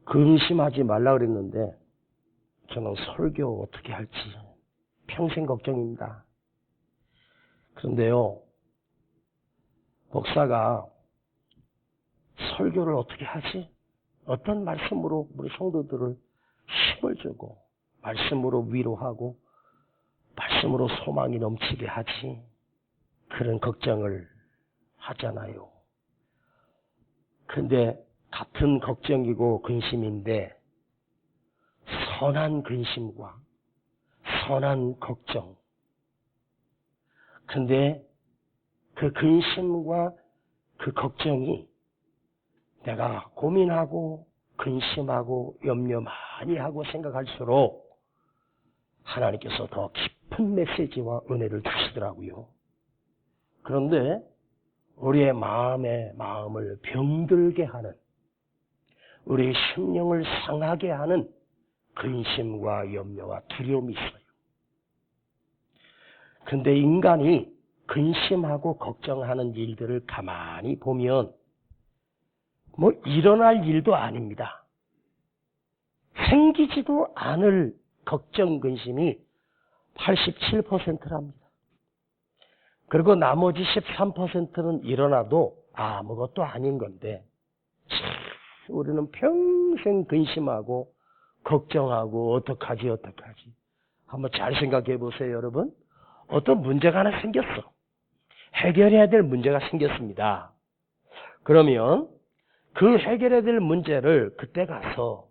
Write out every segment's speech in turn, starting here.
근심하지 말라 그랬는데 저는 설교 어떻게 할지 평생 걱정입니다. 그런데요, 목사가 설교를 어떻게 하지? 어떤 말씀으로 우리 성도들을 힘을 주고 말씀으로 위로하고 말씀으로 소망이 넘치게 하지? 그런 걱정을 하잖아요. 근데 같은 걱정이고 근심인데 선한 근심과 선한 걱정. 근데 그 근심과 그 걱정이 내가 고민하고 근심하고 염려 많이 하고 생각할수록 하나님께서 더 깊은 메시지와 은혜를 주시더라고요. 그런데 우리의 마음을 병들게 하는, 우리의 심령을 상하게 하는 근심과 염려와 두려움이 있어요. 근데 인간이 근심하고 걱정하는 일들을 가만히 보면 뭐 일어날 일도 아닙니다. 생기지도 않을 걱정, 근심이 87%랍니다. 그리고 나머지 13%는 일어나도 아무것도 아닌 건데 우리는 평생 근심하고 걱정하고 어떡하지 한번 잘 생각해 보세요. 여러분, 어떤 문제가 하나 생겼어. 해결해야 될 문제가 생겼습니다. 그러면 그 해결해야 될 문제를 그때 가서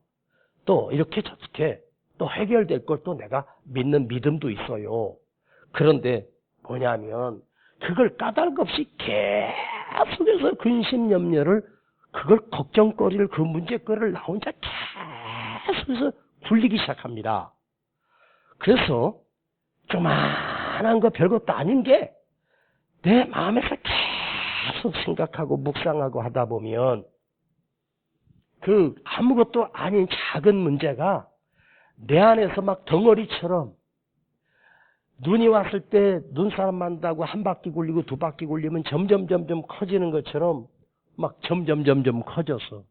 또 이렇게 저렇게 또 해결될 걸 또 내가 믿는 믿음도 있어요. 그런데 뭐냐면 그걸 까닭 없이 계속해서 근심 염려를, 그걸 걱정거리를, 그 문제거리를 나 혼자 계속해서 굴리기 시작합니다. 그래서 조그만한 거 별것도 아닌 게 내 마음에서 계속 생각하고 묵상하고 하다 보면 그 아무것도 아닌 작은 문제가 내 안에서 막 덩어리처럼, 눈이 왔을 때 눈사람 만다고 한 바퀴 굴리고 두 바퀴 굴리면 점점 커지는 것처럼 막 점점 커져서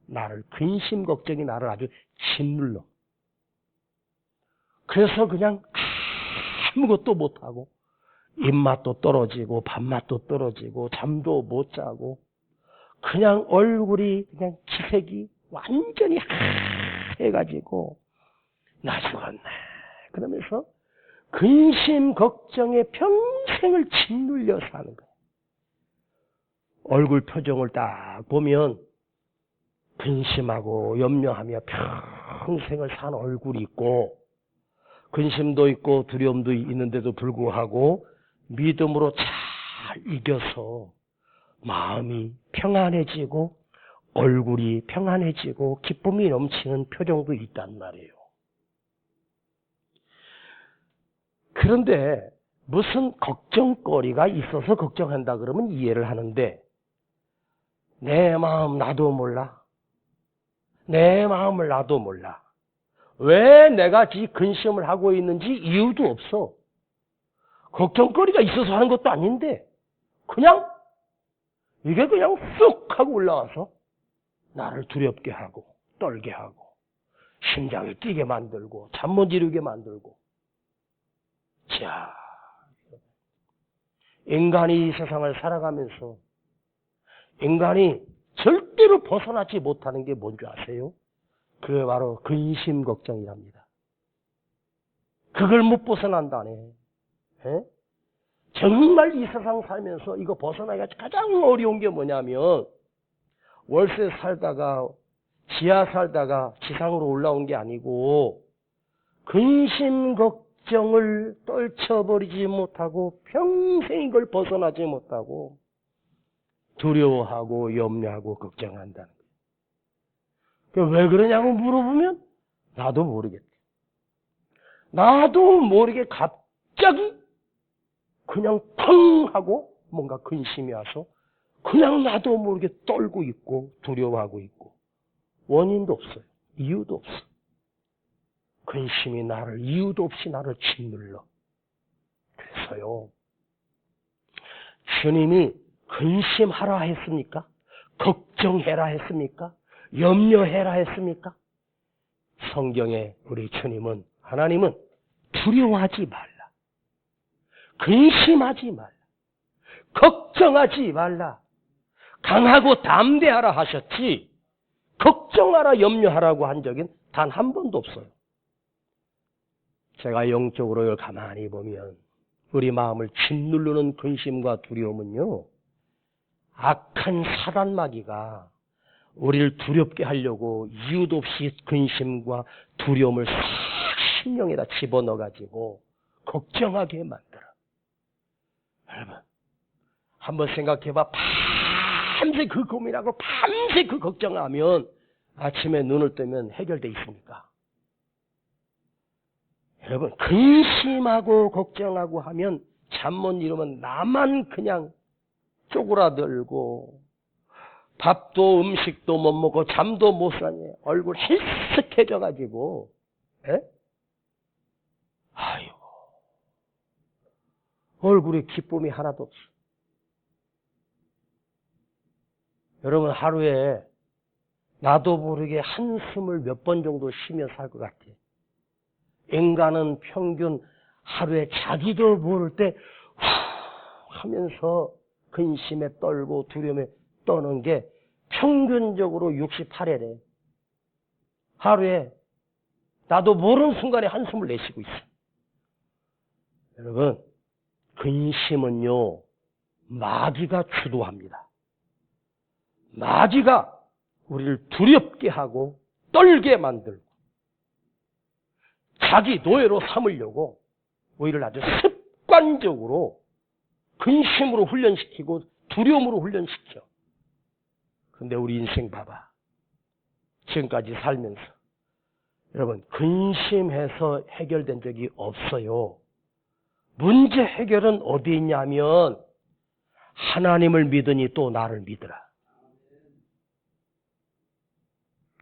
나를, 근심 걱정이 나를 아주 짓눌러. 그래서 그냥 아무것도 못하고 입맛도 떨어지고 밥맛도 떨어지고 잠도 못 자고 그냥 얼굴이 그냥 기색이 완전히 하해가지고 나 죽었네 그러면서 근심 걱정에 평생을 짓눌려 사는 거예요. 얼굴 표정을 딱 보면 근심하고 염려하며 평생을 산 얼굴이 있고 근심도 있고 두려움도 있는데도 불구하고 믿음으로 잘 이겨서 마음이 평안해지고 얼굴이 평안해지고 기쁨이 넘치는 표정도 있단 말이에요. 그런데 무슨 걱정거리가 있어서 걱정한다 그러면 이해를 하는데 내 마음 나도 몰라. 내 마음을 나도 몰라. 왜 내가 이 근심을 하고 있는지 이유도 없어. 걱정거리가 있어서 하는 것도 아닌데 그냥 이게 그냥 쑥 하고 올라와서 나를 두렵게 하고 떨게 하고 심장이 뛰게 만들고 잠 못 이루게 만들고. 자, 인간이 이 세상을 살아가면서 인간이 절대로 벗어나지 못하는 게 뭔지 아세요? 그게 바로 근심 걱정이랍니다. 그걸 못 벗어난다네. 에? 정말 이 세상 살면서 이거 벗어나기가 가장 어려운 게 뭐냐면 월세 살다가 지하 살다가 지상으로 올라온 게 아니고 근심 걱정을 떨쳐버리지 못하고 평생 이걸 벗어나지 못하고 두려워하고 염려하고 걱정한다는 거예요. 왜 그러냐고 물어보면 나도 모르겠대. 나도 모르게 갑자기 그냥 펑 하고 뭔가 근심이 와서 그냥 나도 모르게 떨고 있고 두려워하고 있고 원인도 없어요. 이유도 없어. 근심이 나를 이유도 없이 나를 짓눌러. 그래서요. 주님이 근심하라 했습니까? 걱정해라 했습니까? 염려해라 했습니까? 성경에 우리 주님은, 하나님은 두려워하지 말라, 근심하지 말라, 걱정하지 말라, 강하고 담대하라 하셨지, 걱정하라, 염려하라고 한 적은 단 한 번도 없어요. 제가 영적으로 이걸 가만히 보면 우리 마음을 짓누르는 근심과 두려움은요, 악한 사단마귀가 우리를 두렵게 하려고 이유도 없이 근심과 두려움을 싹 심령에다 집어넣어가지고 걱정하게 만들어. 여러분, 한번 생각해봐. 밤새 그 고민하고 밤새 그 걱정하면 아침에 눈을 뜨면 해결돼 있습니까? 여러분, 근심하고 걱정하고 하면 잠 못 이루면 나만 그냥 쪼그라들고 밥도 음식도 못 먹고 잠도 못 자니 얼굴 헬쓱해져 가지고, 아이고, 얼굴에 기쁨이 하나도 없어. 여러분, 하루에 나도 모르게 한숨을 몇 번 정도 쉬며 살 것 같아. 인간은 평균 하루에 자기도 모를 때 후 하면서 근심에 떨고 두려움에 떠는 게 평균적으로 68회래. 하루에 나도 모르는 순간에 한숨을 내쉬고 있어. 여러분, 근심은요, 마귀가 주도합니다. 마귀가 우리를 두렵게 하고 떨게 만들고 자기 노예로 삼으려고 우리를 아주 습관적으로 근심으로 훈련시키고 두려움으로 훈련시켜. 근데 우리 인생 봐봐. 지금까지 살면서 여러분, 근심해서 해결된 적이 없어요. 문제 해결은 어디 있냐면 하나님을 믿으니 또 나를 믿으라.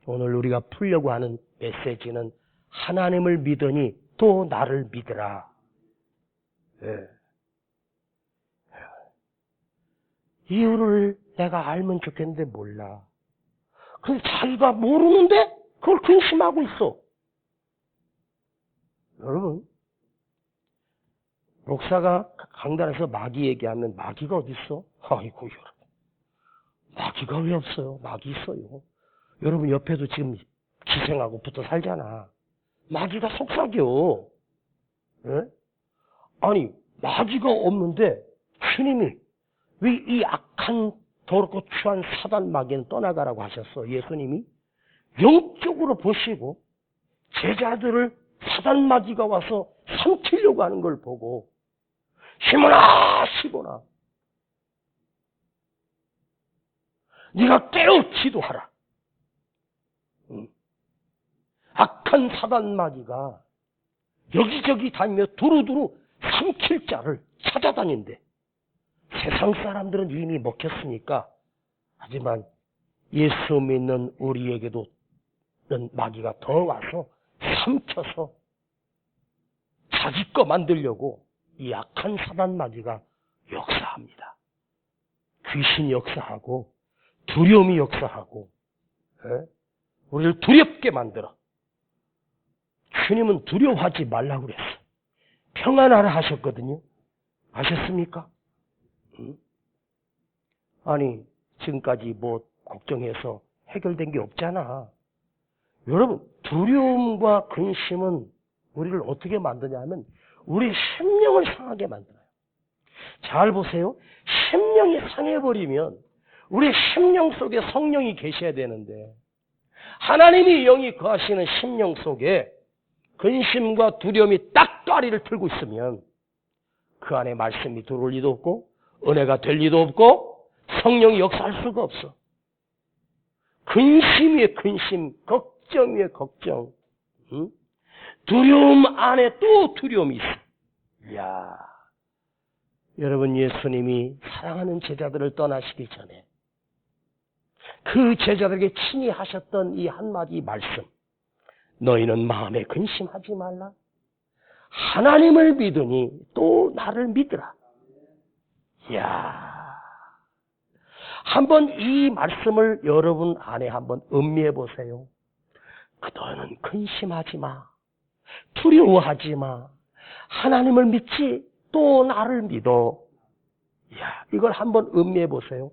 오늘 우리가 풀려고 하는 메시지는 하나님을 믿으니 또 나를 믿으라. 예. 이유를 내가 알면 좋겠는데 몰라. 근데 자기가 모르는데 그걸 근심하고 있어. 여러분, 목사가 강단에서 마귀 얘기하면 마귀가 어디 있어? 아이고, 여러분, 마귀가 왜 없어요? 마귀 있어요. 여러분 옆에도 지금 기생하고 붙어 살잖아. 마귀가 속삭여. 예? 아니, 마귀가 없는데 주님이 왜 이 악한 더럽고 추한 사단 마귀는 떠나가라고 하셨어? 예수님이 영적으로 보시고 제자들을 사단 마귀가 와서 삼키려고 하는 걸 보고 시몬아, 시몬아, 네가 깨어 기도하라. 악한 사단 마귀가 여기저기 다니며 두루두루 삼킬 자를 찾아다닌대. 세상 사람들은 이미 먹혔으니까. 하지만 예수 믿는 우리에게도 마귀가 더 와서 삼켜서 자기 거 만들려고 이 악한 사단 마귀가 역사합니다. 귀신이 역사하고 두려움이 역사하고, 우리를 두렵게 만들어. 주님은 두려워하지 말라고 그랬어. 평안하라 하셨거든요. 아셨습니까? 아니, 지금까지 뭐 걱정해서 해결된 게 없잖아. 여러분, 두려움과 근심은 우리를 어떻게 만드냐면 우리 심령을 상하게 만들어요. 잘 보세요. 심령이 상해버리면 우리 심령 속에 성령이 계셔야 되는데 하나님이 영이 거하시는 심령 속에 근심과 두려움이 딱다리를 틀고 있으면 그 안에 말씀이 들어올 리도 없고 은혜가 될 리도 없고 성령이 역사할 수가 없어. 근심 위에 근심, 걱정 위에 걱정, 두려움 안에 또 두려움이 있어. 이야, 여러분, 예수님이 사랑하는 제자들을 떠나시기 전에 그 제자들에게 친히 하셨던 이 한마디 말씀, 너희는 마음에 근심하지 말라. 하나님을 믿으니 또 나를 믿으라. 이야, 한번 이 말씀을 여러분 안에 한번 음미해 보세요. 너는 근심하지 마. 두려워하지 마. 하나님을 믿지 또 나를 믿어. 야, 이걸 한번 음미해 보세요.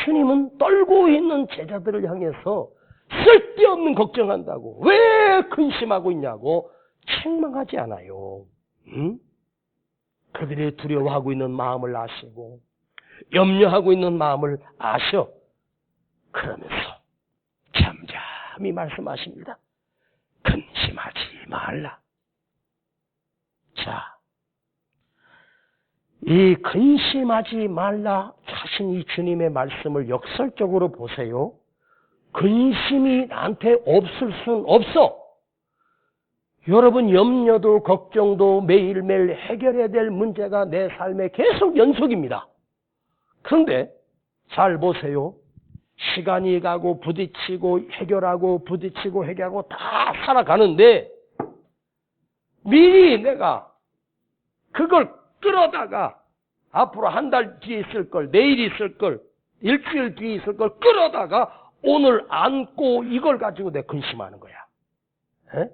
주님은 떨고 있는 제자들을 향해서 쓸데없는 걱정한다고, 왜 근심하고 있냐고 책망하지 않아요. 응? 그들이 두려워하고 있는 마음을 아시고 염려하고 있는 마음을 아셔. 그러면서 잠잠히 말씀하십니다. 근심하지 말라. 자, 이 근심하지 말라 하신 이 주님의 말씀을 역설적으로 보세요. 근심이 나한테 없을 순 없어. 여러분 염려도 걱정도 매일매일 해결해야 될 문제가 내 삶에 계속 연속입니다. 그런데 잘 보세요. 시간이 가고 부딪히고 해결하고 부딪히고 해결하고 다 살아가는데 미리 내가 그걸 끌어다가 앞으로 한 달 뒤에 있을 걸, 내일 있을 걸, 일주일 뒤에 있을 걸 끌어다가 오늘 안고 이걸 가지고 내가 근심하는 거야. 에?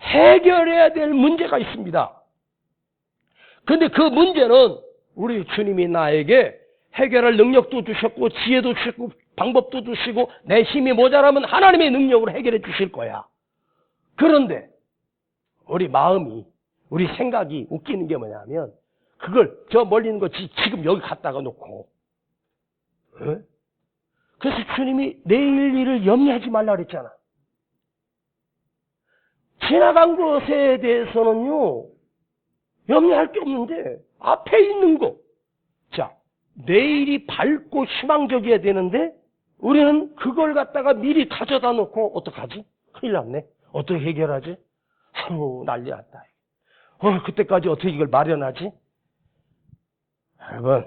해결해야 될 문제가 있습니다. 그런데 그 문제는 우리 주님이 나에게 해결할 능력도 주셨고 지혜도 주셨고 방법도 주시고 내 힘이 모자라면 하나님의 능력으로 해결해 주실 거야. 그런데 우리 마음이, 우리 생각이 웃기는 게 뭐냐면 그걸 저 멀리 있는 거 지금 여기 갖다가 놓고, 에? 그래서 주님이 내일 일을 염려하지 말라 그랬잖아. 지나간 것에 대해서는요 염려할 게 없는데 앞에 있는 거, 자, 내일이 밝고 희망적이어야 되는데 우리는 그걸 갖다가 미리 가져다 놓고 어떡하지? 큰일 났네. 어떻게 해결하지? 아유, 난리 났다. 그때까지 어떻게 이걸 마련하지? 여러분,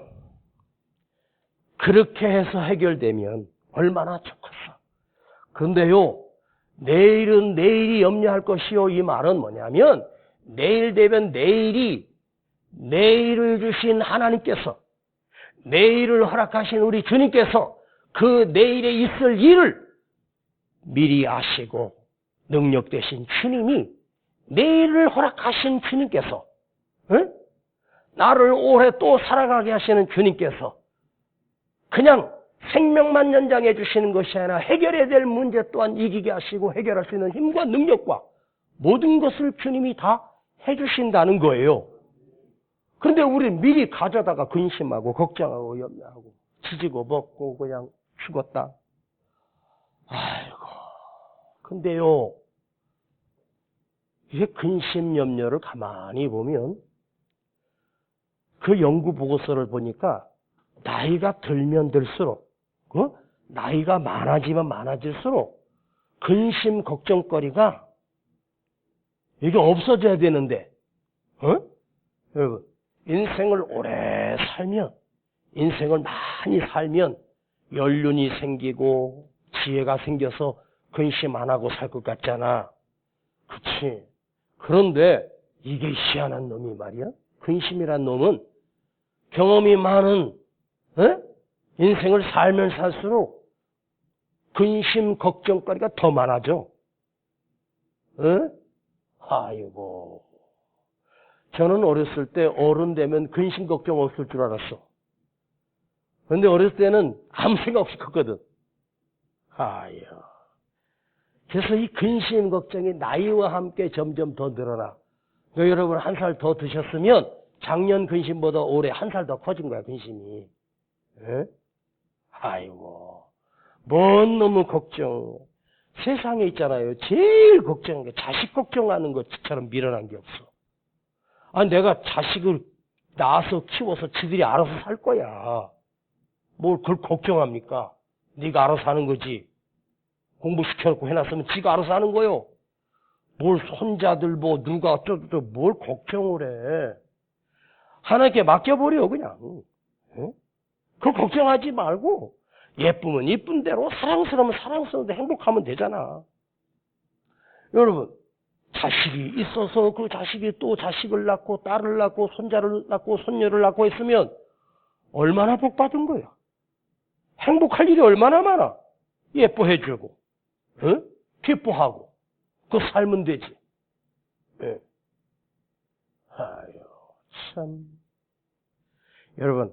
그렇게 해서 해결되면 얼마나 좋겠어. 그런데요, 내일은 내일이 염려할 것이요. 이 말은 뭐냐면 내일 되면 내일을 주신 하나님께서, 내일을 허락하신 우리 주님께서 그 내일에 있을 일을 미리 아시고 능력 되신 주님이, 내일을 허락하신 주님께서, 응? 나를 오래 또 살아가게 하시는 주님께서 그냥 생명만 연장해 주시는 것이 아니라 해결해야 될 문제 또한 이기게 하시고 해결할 수 있는 힘과 능력과 모든 것을 주님이 다 해주신다는 거예요. 그런데 우리는 미리 가져다가 근심하고 걱정하고 염려하고 지지고 볶고 그냥 죽었다. 아이고. 근데요, 이게 근심 염려를 가만히 보면 그 연구 보고서를 보니까 나이가 들면 들수록, 나이가 많아지면 많아질수록 근심 걱정거리가 이게 없어져야 되는데, 여러분, 인생을 오래 살면, 인생을 많이 살면 연륜이 생기고 지혜가 생겨서 근심 안 하고 살 것 같잖아. 그치? 그런데 이게 희한한 놈이 말이야. 근심이란 놈은 경험이 많은 인생을 살면 살수록 근심 걱정거리가 더 많아져. 아이고, 저는 어렸을 때 어른 되면 근심 걱정 없을 줄 알았어. 그런데 어렸을 때는 아무 생각 없이 컸거든. 아유. 그래서 이 근심 걱정이 나이와 함께 점점 더 늘어나. 그러니까 여러분 한 살 더 드셨으면 작년 근심보다 올해 한 살 더 커진 거야, 근심이. 에? 아이고, 뭔 놈의 걱정. 세상에 있잖아요. 제일 걱정한 게 자식 걱정하는 것처럼 미련한 게 없어. 아니, 내가 자식을 낳아서 키워서 지들이 알아서 살 거야. 뭘 그걸 걱정합니까? 네가 알아서 하는 거지. 공부시켜놓고 해놨으면 지가 알아서 하는 거요. 뭘 손자들 뭐 누가 어쩌고 뭘 걱정을 해. 하나님께 맡겨버려 그냥. 응? 그거 걱정하지 말고 예쁘면 이쁜 대로 사랑스러우면 사랑스러운데 행복하면 되잖아. 여러분, 자식이 있어서 그 자식이 또 자식을 낳고 딸을 낳고 손자를 낳고 손녀를 낳고 했으면 얼마나 복받은 거야. 행복할 일이 얼마나 많아. 예뻐해주고 응? 기뻐하고 그 살면 되지. 네. 아유 참. 여러분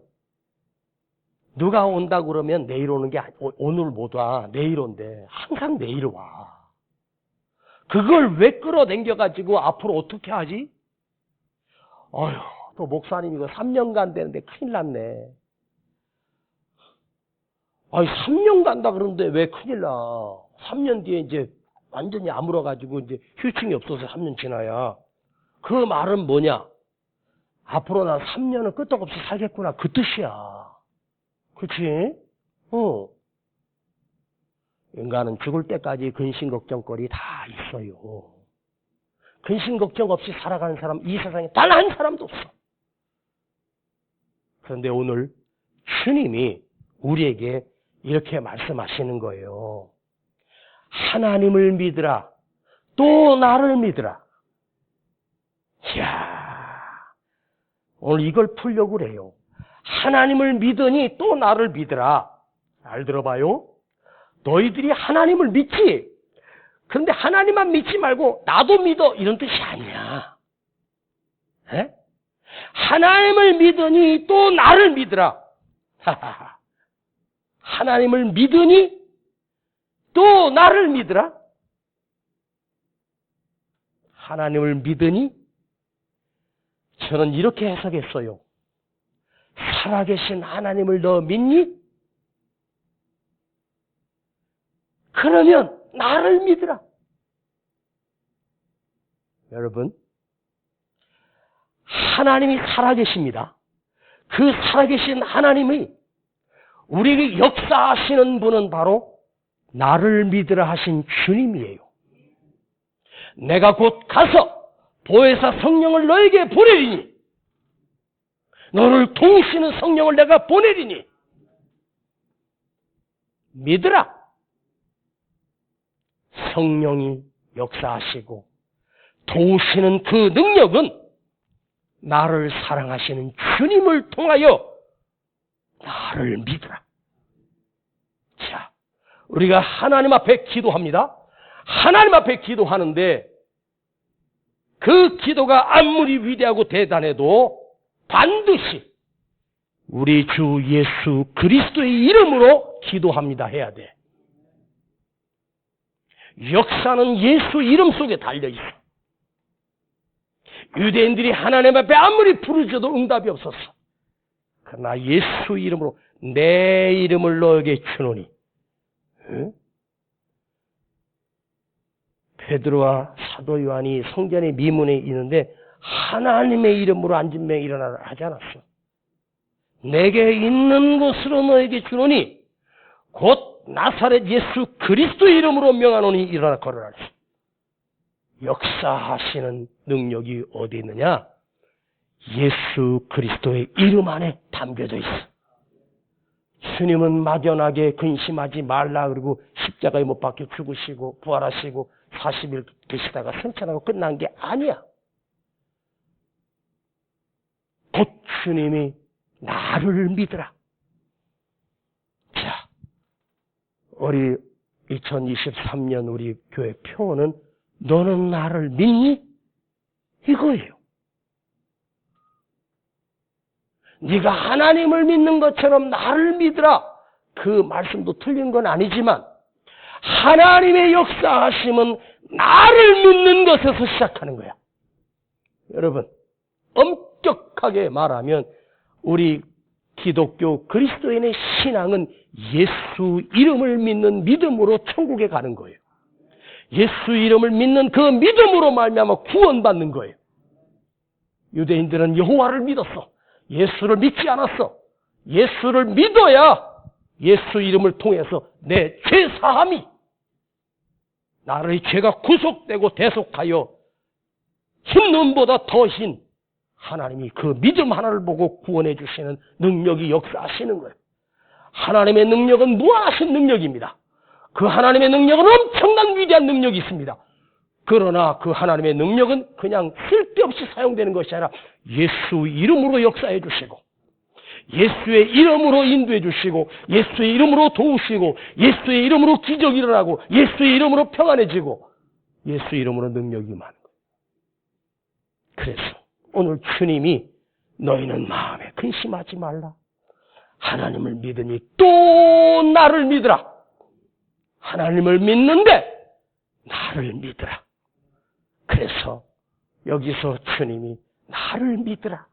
누가 온다 그러면 내일 오는 게 오늘 못 와. 내일 온대. 항상 내일 와. 그걸 왜 끌어당겨가지고 앞으로 어떻게 하지? 어휴, 또 목사님 이거 3년간 되는데 큰일 났네. 아니, 3년 간다 그러는데 왜 큰일 나? 3년 뒤에 이제 완전히 아물어가지고 이제 휴증이 없어서 3년 지나야. 그 말은 뭐냐? 앞으로 난 3년은 끄떡없이 살겠구나. 그 뜻이야. 그렇지? 인간은 죽을 때까지 근심걱정거리 다 있어요. 근심걱정 없이 살아가는 사람 이 세상에 단 한 사람도 없어. 그런데 오늘 주님이 우리에게 이렇게 말씀하시는 거예요. 하나님을 믿으라. 또 나를 믿으라. 이야, 오늘 이걸 풀려고 그래요. 하나님을 믿으니 또 나를 믿으라. 잘 들어봐요. 너희들이 하나님을 믿지. 그런데 하나님만 믿지 말고 나도 믿어 이런 뜻이 아니야. 에? 하나님을 믿으니 또 나를 믿으라. 하나님을 믿으니 또 나를 믿으라. 하나님을 믿으니 저는 이렇게 해석했어요. 살아계신 하나님을 너 믿니? 그러면 나를 믿으라. 여러분, 하나님이 살아계십니다. 그 살아계신 하나님이 우리에게 역사하시는 분은 바로 나를 믿으라 하신 주님이에요. 내가 곧 가서 보혜사 성령을 너에게 보내리니 너를 도우시는 성령을 내가 보내리니 믿으라. 성령이 역사하시고 도우시는 그 능력은 나를 사랑하시는 주님을 통하여 나를 믿으라. 자, 우리가 하나님 앞에 기도합니다. 하나님 앞에 기도하는데 그 기도가 아무리 위대하고 대단해도 반드시 우리 주 예수 그리스도의 이름으로 기도합니다 해야 돼. 역사는 예수 이름 속에 달려있어. 유대인들이 하나님 앞에 아무리 부르짖어도 응답이 없었어. 그러나 예수 이름으로 내 이름을 너에게 주노니. 응? 베드로와 사도 요한이 성전의 미문에 있는데 하나님의 이름으로 앉은명 일어나라 하지 않았어. 내게 있는 것으로 너에게 주노니 곧 나사렛 예수 그리스도의 이름으로 명하노니 일어나 걸어라. 역사하시는 능력이 어디 있느냐? 예수 그리스도의 이름 안에 담겨져 있어. 주님은 막연하게 근심하지 말라 그러고 십자가에 못 박혀 죽으시고 부활하시고 40일 계시다가 승천하고 끝난 게 아니야. 곧 주님이 나를 믿으라. 자, 우리 2023년 우리 교회 표어는 너는 나를 믿니? 이거예요. 네가 하나님을 믿는 것처럼 나를 믿으라. 그 말씀도 틀린 건 아니지만 하나님의 역사하심은 나를 믿는 것에서 시작하는 거야. 여러분, 엄격하게 말하면 우리 기독교 그리스도인의 신앙은 예수 이름을 믿는 믿음으로 천국에 가는 거예요. 예수 이름을 믿는 그 믿음으로 말미암아 구원받는 거예요. 유대인들은 여호와를 믿었어. 예수를 믿지 않았어. 예수를 믿어야 예수 이름을 통해서 내 죄 사함이 나의 죄가 구속되고 대속하여 힘듦보다 더신 하나님이 그 믿음 하나를 보고 구원해 주시는 능력이 역사하시는 거예요. 하나님의 능력은 무한하신 능력입니다. 그 하나님의 능력은 엄청난 위대한 능력이 있습니다. 그러나 그 하나님의 능력은 그냥 쓸데없이 사용되는 것이 아니라 예수 이름으로 역사해 주시고, 예수의 이름으로 인도해 주시고, 예수의 이름으로 도우시고, 예수의 이름으로 기적이 일어나고, 예수의 이름으로 평안해지고, 예수 이름으로 능력이 임하는 거예요. 그래서 오늘 주님이 너희는 마음에 근심하지 말라. 하나님을 믿으니 또 나를 믿으라. 하나님을 믿는데 나를 믿으라. 그래서 여기서 주님이 나를 믿으라.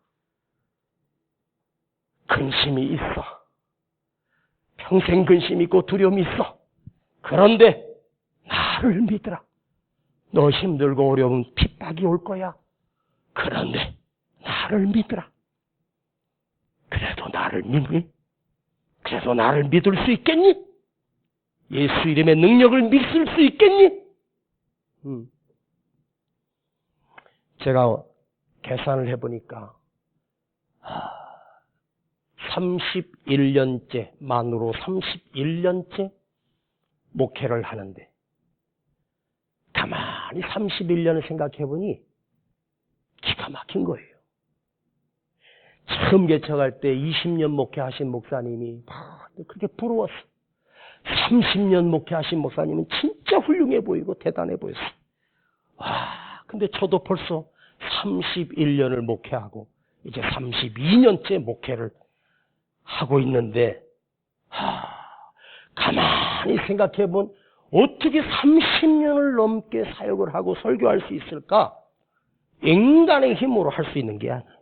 근심이 있어. 평생 근심 있고 두려움이 있어. 그런데 나를 믿으라. 너 힘들고 어려운 핍박이 올 거야. 그런데 나를 믿으라. 그래도 나를 믿니? 그래도 나를 믿을 수 있겠니? 예수 이름의 능력을 믿을 수 있겠니? 제가 계산을 해보니까 31년째, 만으로 31년째 목회를 하는데 가만히 31년을 생각해보니 기가 막힌 거예요. 처음 개척할 때 20년 목회하신 목사님이 그렇게 부러웠어. 30년 목회하신 목사님은 진짜 훌륭해 보이고 대단해 보였어. 와, 근데 저도 벌써 31년을 목회하고 이제 32년째 목회를 하고 있는데, 가만히 생각해본 어떻게 30년을 넘게 사역을 하고 설교할 수 있을까? 인간의 힘으로 할 수 있는 게 아니에요.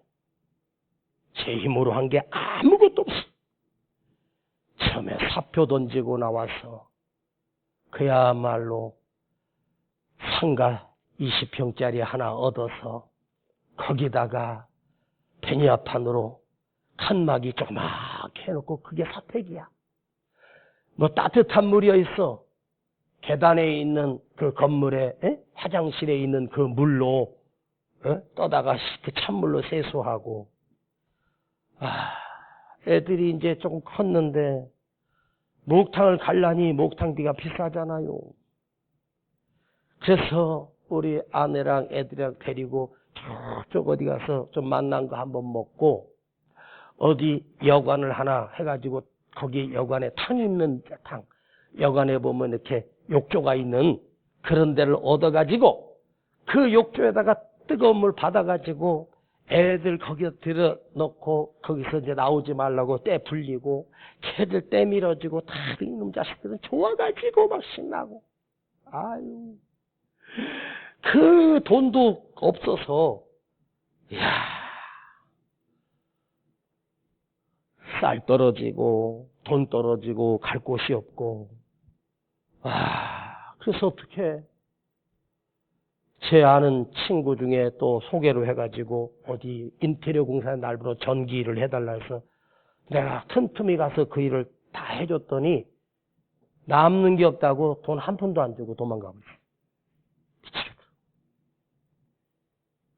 제 힘으로 한 게 아무것도 없어. 처음에 사표 던지고 나와서 그야말로 상가 20평짜리 하나 얻어서 거기다가 베니아판으로 칸막이 조그맣게 해놓고 그게 사택이야. 뭐 따뜻한 물이 있어. 계단에 있는 그 건물에 화장실에 있는 그 물로 떠다가 그 찬물로 세수하고. 애들이 이제 조금 컸는데 목탕을 갈라니 목탕비가 비싸잖아요. 그래서 우리 아내랑 애들이랑 데리고 저쪽 어디 가서 좀 맛난 거 한번 먹고, 어디 여관을 하나 해가지고 거기 여관에 탕 있는 탕, 여관에 보면 이렇게 욕조가 있는 그런 데를 얻어가지고 그 욕조에다가 뜨거운 물 받아가지고 애들 거기에 들여 넣고 거기서 이제 나오지 말라고 때 불리고 걔들 때 밀어주고 다 이놈 자식들은 좋아가지고 막 신나고. 아유, 그 돈도 없어서, 쌀 떨어지고 돈 떨어지고 갈 곳이 없고. 그래서 어떻게 제 아는 친구 중에 또 소개로 해가지고 어디 인테리어 공사에 날부로 전기 일을 해달라 해서 내가 틈틈이 가서 그 일을 다 해줬더니 남는 게 없다고 돈 한 푼도 안 주고 도망가 버렸어.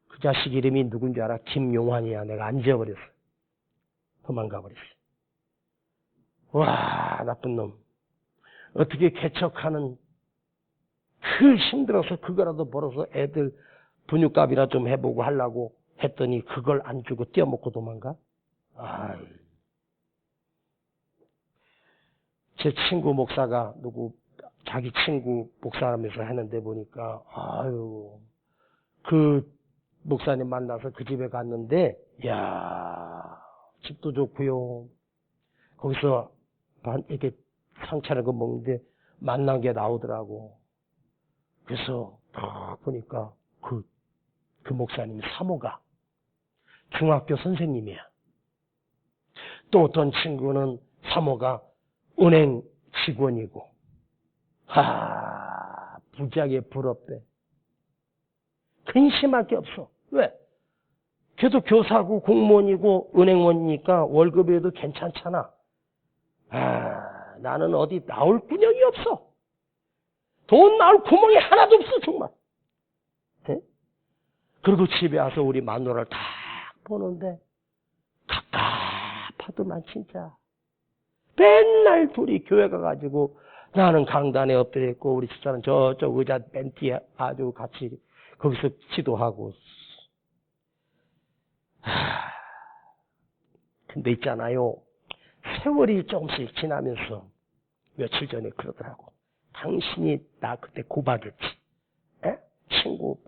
그 자식 이름이 누군지 알아? 김용환이야. 내가 안 지어버렸어. 도망가 버렸어. 와, 나쁜 놈. 어떻게 개척하는 그 힘들어서 그거라도 벌어서 애들 분유값이나 좀 해보고 하려고 했더니 그걸 안 주고 떼어먹고 도망가? 제 친구 목사가 자기 친구 목사라면서 했는데 보니까, 그 목사님 만나서 그 집에 갔는데, 집도 좋고요. 거기서 이렇게 상차는 거 먹는데 만난 게 나오더라고. 그래서 보니까 그 목사님 사모가 중학교 선생님이야. 또 어떤 친구는 사모가 은행 직원이고. 부자게 부럽대. 근심할 게 없어. 왜? 걔도 교사고 공무원이고 은행원이니까 월급에도 괜찮잖아. 나는 어디 나올 구녕이 없어. 돈 나올 구멍이 하나도 없어, 정말. 네? 그리고 집에 와서 우리 마누라를 딱 보는데 갑갑하더만 진짜. 맨날 둘이 교회 가가지고 나는 강단에 엎드려 있고 우리 집사는 저쪽 의자 벤티에 아주 같이 거기서 기도하고. 근데 있잖아요. 세월이 조금씩 지나면서 며칠 전에 그러더라고. 당신이 나 그때 고박했지. 에? 친구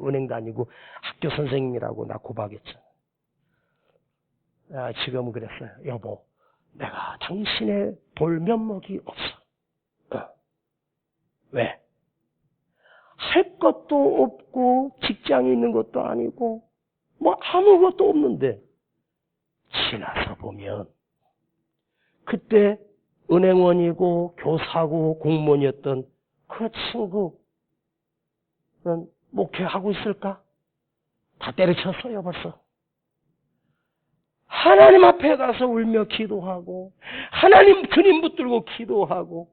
은행 다니고 학교 선생님이라고 나 고박했잖아. 지금은 그랬어요. 여보, 내가 당신의 볼 면목이 없어. 왜? 할 것도 없고 직장이 있는 것도 아니고 뭐 아무것도 없는데 지나서 보면 그때 은행원이고 교사고 공무원이었던 그 친구는 목회하고 있을까? 다 때려쳤어요 벌써. 하나님 앞에 가서 울며 기도하고 하나님 주님 붙들고 기도하고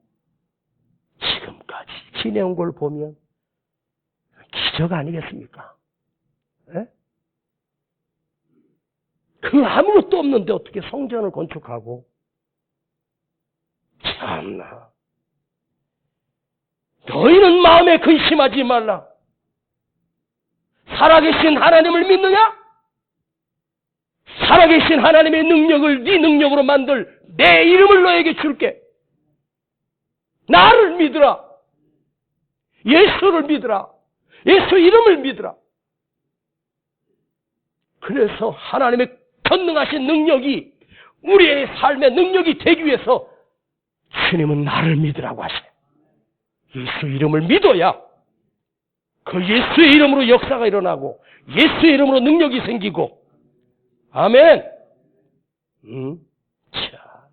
지금까지 지내온 걸 보면 기적 아니겠습니까? 에? 그 아무것도 없는데 어떻게 성전을 건축하고. 참나. 너희는 마음에 근심하지 말라. 살아계신 하나님을 믿느냐? 살아계신 하나님의 능력을 네 능력으로 만들 내 이름을 너에게 줄게. 나를 믿으라. 예수를 믿으라. 예수 이름을 믿으라. 그래서 하나님의 전능하신 능력이 우리의 삶의 능력이 되기 위해서 주님은 나를 믿으라고 하셔요. 예수 이름을 믿어야 그 예수의 이름으로 역사가 일어나고 예수의 이름으로 능력이 생기고. 아멘. 자,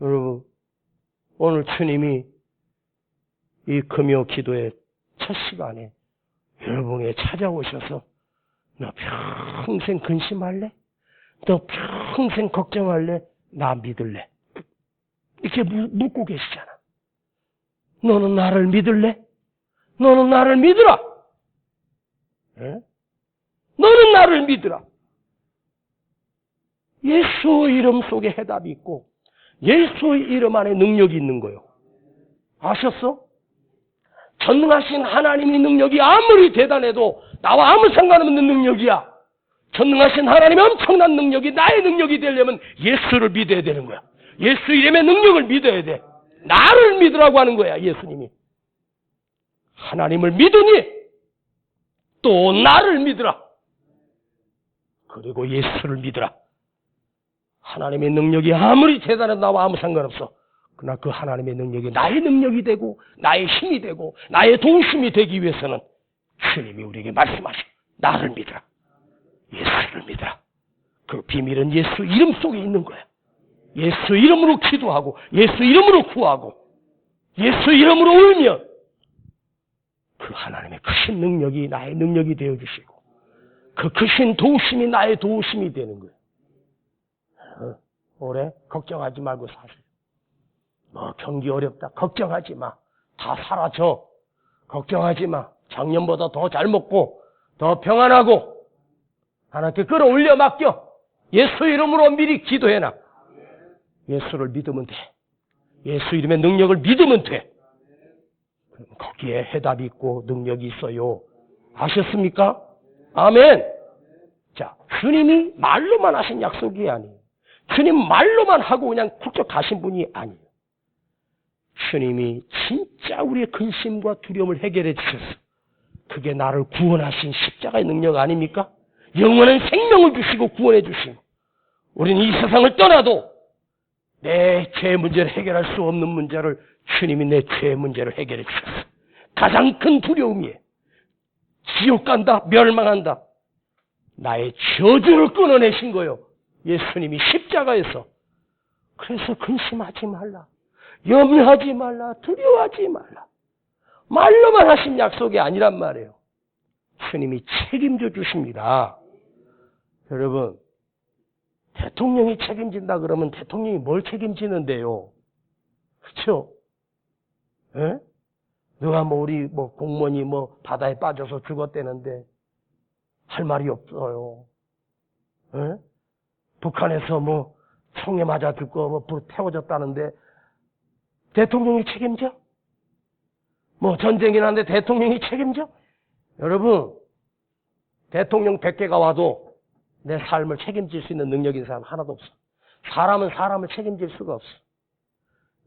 여러분 오늘 주님이 이 금요 기도의 첫 시간에 여러분에게 찾아오셔서 너 평생 근심할래? 너 평생 걱정할래? 나 믿을래? 이렇게 묻고 계시잖아. 너는 나를 믿을래? 너는 나를 믿으라. 에? 너는 나를 믿으라. 예수의 이름 속에 해답이 있고 예수의 이름 안에 능력이 있는 거예요. 아셨어? 전능하신 하나님의 능력이 아무리 대단해도 나와 아무 상관없는 능력이야. 전능하신 하나님의 엄청난 능력이 나의 능력이 되려면 예수를 믿어야 되는 거야. 예수 이름의 능력을 믿어야 돼. 나를 믿으라고 하는 거야, 예수님이. 하나님을 믿으니 또 나를 믿으라. 그리고 예수를 믿으라. 하나님의 능력이 아무리 대단해도 나와 아무 상관없어. 그러나 그 하나님의 능력이 나의 능력이 되고 나의 힘이 되고 나의 도우심이 되기 위해서는 주님이 우리에게 말씀하셔. 나를 믿으라. 예수를 믿으라. 그 비밀은 예수 이름 속에 있는 거야. 예수 이름으로 기도하고 예수 이름으로 구하고 예수 이름으로 울면 그 하나님의 크신 능력이 나의 능력이 되어주시고 그 크신 도우심이 나의 도우심이 되는 거예요. 올해 걱정하지 말고 사세요. 뭐 경기 어렵다. 걱정하지 마. 다 사라져. 걱정하지 마. 작년보다 더 잘 먹고 더 평안하고 하나님께 끌어올려 맡겨. 예수 이름으로 미리 기도해놔. 예수를 믿으면 돼. 예수 이름의 능력을 믿으면 돼. 거기에 해답이 있고 능력이 있어요. 아셨습니까? 아멘. 자, 주님이 말로만 하신 약속이 아니에요. 주님 말로만 하고 그냥 훌쩍 가신 분이 아니에요. 주님이 진짜 우리의 근심과 두려움을 해결해 주셨어. 그게 나를 구원하신 십자가의 능력 아닙니까? 영원한 생명을 주시고 구원해 주시고 우리는 이 세상을 떠나도 내 죄 문제를 해결할 수 없는 문제를 주님이 내 죄 문제를 해결해 주셨어. 가장 큰 두려움이에요. 지옥 간다, 멸망한다. 나의 저주를 끊어내신 거예요. 예수님이 십자가에서. 그래서 근심하지 말라. 염려하지 말라. 두려워하지 말라. 말로만 하신 약속이 아니란 말이에요. 주님이 책임져 주십니다. 여러분, 대통령이 책임진다 그러면 대통령이 뭘 책임지는데요? 그렇죠? 예? 누가 우리 공무원이 바다에 빠져서 죽었대는데 할 말이 없어요. 예? 북한에서 총에 맞아 죽고 불 태워졌다는데 대통령이 책임져? 뭐 전쟁이 나는데 대통령이 책임져? 여러분, 대통령 100개가 와도 내 삶을 책임질 수 있는 능력 있는 사람 하나도 없어. 사람은 사람을 책임질 수가 없어.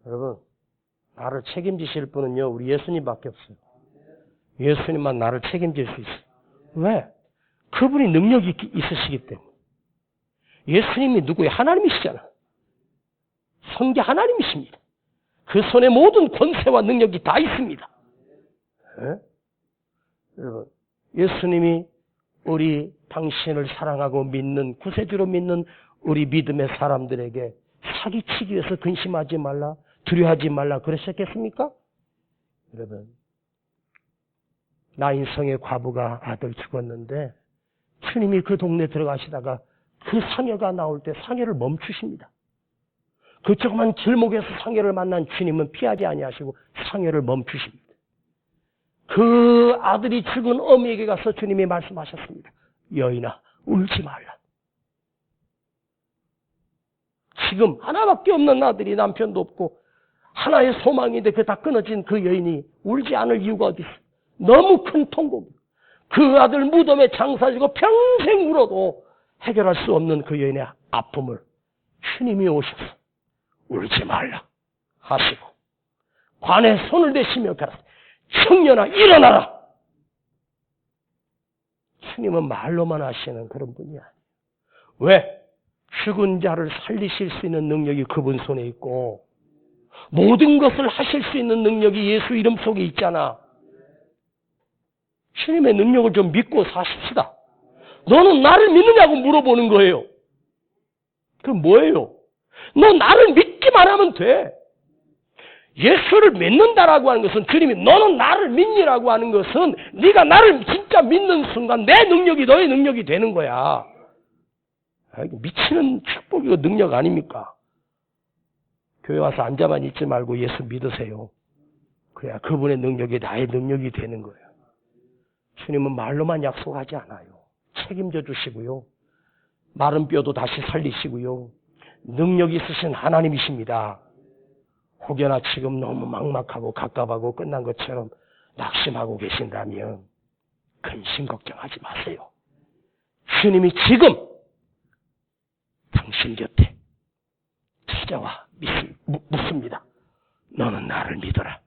여러분, 나를 책임지실 분은요, 우리 예수님밖에 없어요. 예수님만 나를 책임질 수 있어. 왜? 그분이 능력이 있으시기 때문에. 예수님이 누구예요? 하나님이시잖아. 성계 하나님이십니다. 그 손에 모든 권세와 능력이 다 있습니다. 네? 여러분, 예수님이 우리 당신을 사랑하고 믿는, 구세주로 믿는 우리 믿음의 사람들에게 사기치기 위해서 근심하지 말라, 두려워하지 말라 그러셨겠습니까? 여러분, 나인성의 과부가 아들 죽었는데 주님이 그 동네 들어가시다가 그 상여가 나올 때 상여를 멈추십니다. 그 조그만 길목에서 상여를 만난 주님은 피하지 아니하시고 상여를 멈추십니다. 그 아들이 죽은 어미에게 가서 주님이 말씀하셨습니다. 여인아, 울지 말라. 지금 하나밖에 없는 아들이, 남편도 없고 하나의 소망인데 그 다 끊어진 그 여인이 울지 않을 이유가 어디 있어? 너무 큰 통곡. 그 아들 무덤에 장사지고 평생 울어도 해결할 수 없는 그 여인의 아픔을 주님이 오셔서 울지 말라 하시고 관에 손을 대시며 가라. 청년아, 일어나라. 주님은 말로만 하시는 그런 분이 아니에요. 왜? 죽은 자를 살리실 수 있는 능력이 그분 손에 있고 모든 것을 하실 수 있는 능력이 예수 이름 속에 있잖아. 주님의 능력을 좀 믿고 사십시다. 너는 나를 믿느냐고 물어보는 거예요. 그럼 뭐예요? 너 나를 믿기만 하면 돼. 예수를 믿는다라고 하는 것은, 주님이 너는 나를 믿니라고 하는 것은 네가 나를 진짜 믿는 순간 내 능력이 너의 능력이 되는 거야. 미치는 축복이고 능력 아닙니까? 교회 와서 앉아만 있지 말고 예수 믿으세요. 그래야 그분의 능력이 나의 능력이 되는 거예요. 주님은 말로만 약속하지 않아요. 책임져 주시고요. 마른 뼈도 다시 살리시고요. 능력 있으신 하나님이십니다. 혹여나 지금 너무 막막하고 갑갑하고 끝난 것처럼 낙심하고 계신다면 근심 걱정하지 마세요. 주님이 지금 당신 곁에 찾아와 묻습니다. 너는 나를 믿어라.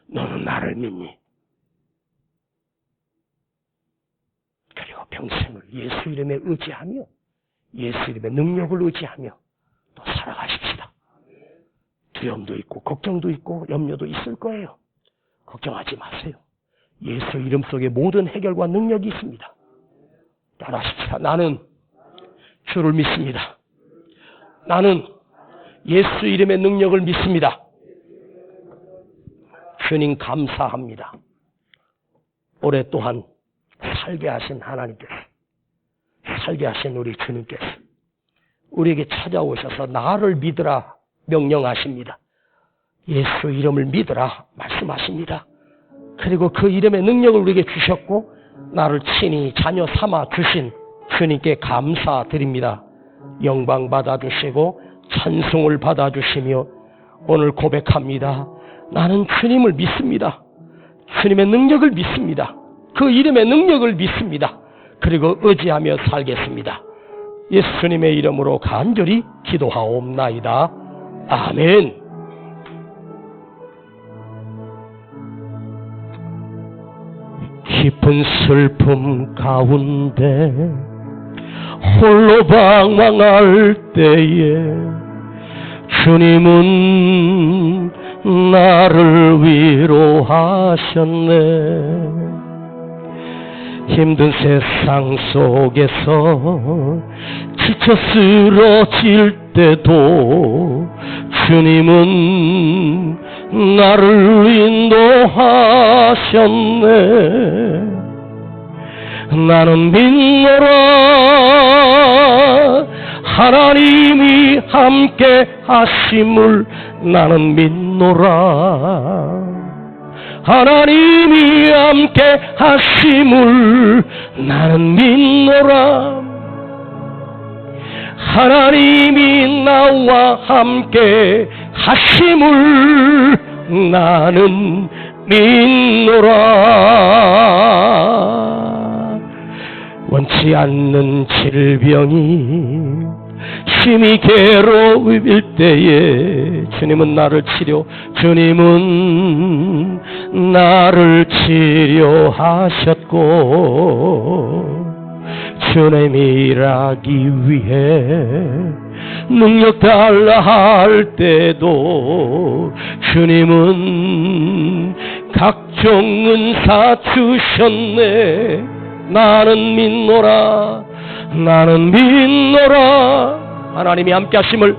너는 나를 믿니? 그리고 평생을 예수 이름에 의지하며 예수 이름의 능력을 의지하며 또 살아가십시다. 두려움도 있고 걱정도 있고 염려도 있을 거예요. 걱정하지 마세요. 예수 이름 속에 모든 해결과 능력이 있습니다. 따라하십시다. 나는 주를 믿습니다. 나는 예수 이름의 능력을 믿습니다. 주님 감사합니다. 올해 또한 살게 하신 하나님께서, 살게 하신 우리 주님께서 우리에게 찾아오셔서 나를 믿으라 명령하십니다. 예수 이름을 믿으라 말씀하십니다. 그리고 그 이름의 능력을 우리에게 주셨고 나를 친히 자녀 삼아 주신 주님께 감사드립니다. 영광 받아주시고 찬송을 받아주시며 오늘 고백합니다. 나는 주님을 믿습니다. 주님의 능력을 믿습니다. 그 이름의 능력을 믿습니다. 그리고 의지하며 살겠습니다. 예수님의 이름으로 간절히 기도하옵나이다. 아멘. 깊은 슬픔 가운데 홀로 방황할 때에 주님은 나를 위로하셨네. 힘든 세상 속에서 지쳐 쓰러질 때도 주님은 나를 인도하셨네. 나는 믿노라. 하나님이 함께 하심을 나는 믿노라. 하나님이 함께 하심을 나는 믿노라. 하나님이 나와 함께 하심을 나는 믿노라. 원치 않는 질병이 심히 괴로울 때에 주님은 나를 치료하셨고, 주님 일하기 위해 능력 달라 할 때도 주님은 각종 은사 주셨네. 나는 믿노라. 하나님이 함께 하심을,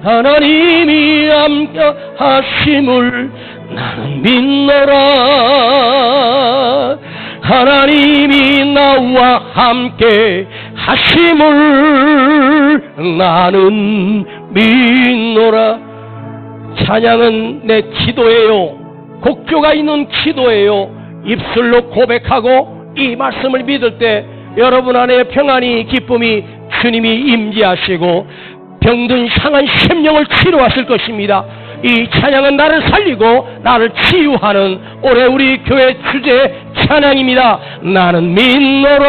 하나님이 함께 하심을 나는 믿노라. 하나님이 나와 함께 하심을 나는 믿노라. 찬양은 내 기도예요. 곡조가 있는 기도예요. 입술로 고백하고 이 말씀을 믿을 때 여러분 안에 평안이, 기쁨이, 주님이 임재하시고 병든 상한 심령을 치료하실 것입니다. 이 찬양은 나를 살리고 나를 치유하는 올해 우리 교회 주제 찬양입니다. 나는 믿노라.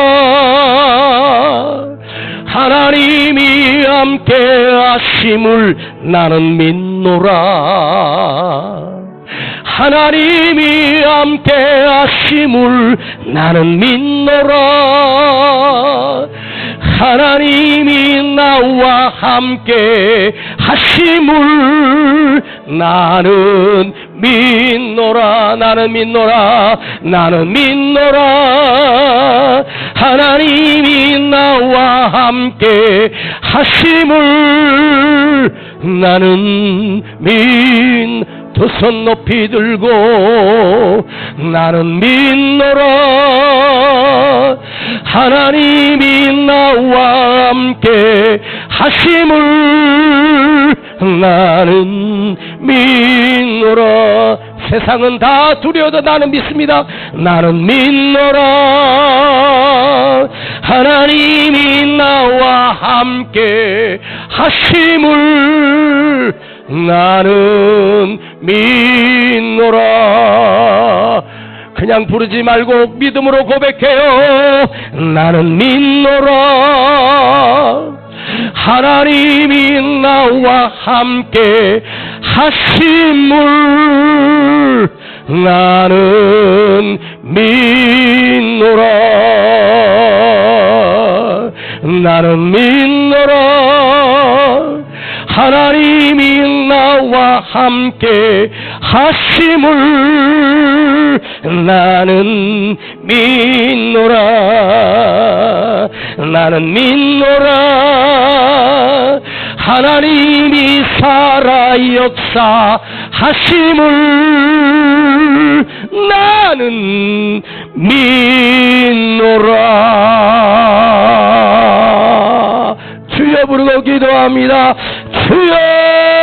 하나님이 함께 하심을 나는 믿노라. 하나님이 함께 하심을 나는 믿노라. 하나님이 나와 함께 하심을 나는 믿노라. 나는 믿노라. 하나님이 나와 함께 하심을 나는 두 손 높이 들고 나는 믿노라. 하나님이 나와 함께 하심을 나는 믿노라. 세상은 다 두려워도 나는 믿습니다. 나는 믿노라. 하나님이 나와 함께 하심을 나는 믿노라. 그냥 부르지 말고 믿음으로 고백해요. 나는 믿노라. 하나님이 나와 함께 하심을 나는 믿노라. 나는 믿노라. 하나님이 나와 함께 하심을 나는 믿노라. 나는 믿노라. 하나님이 살아 역사하심을 나는 믿노라. 주여 부르고 기도합니다. 주여.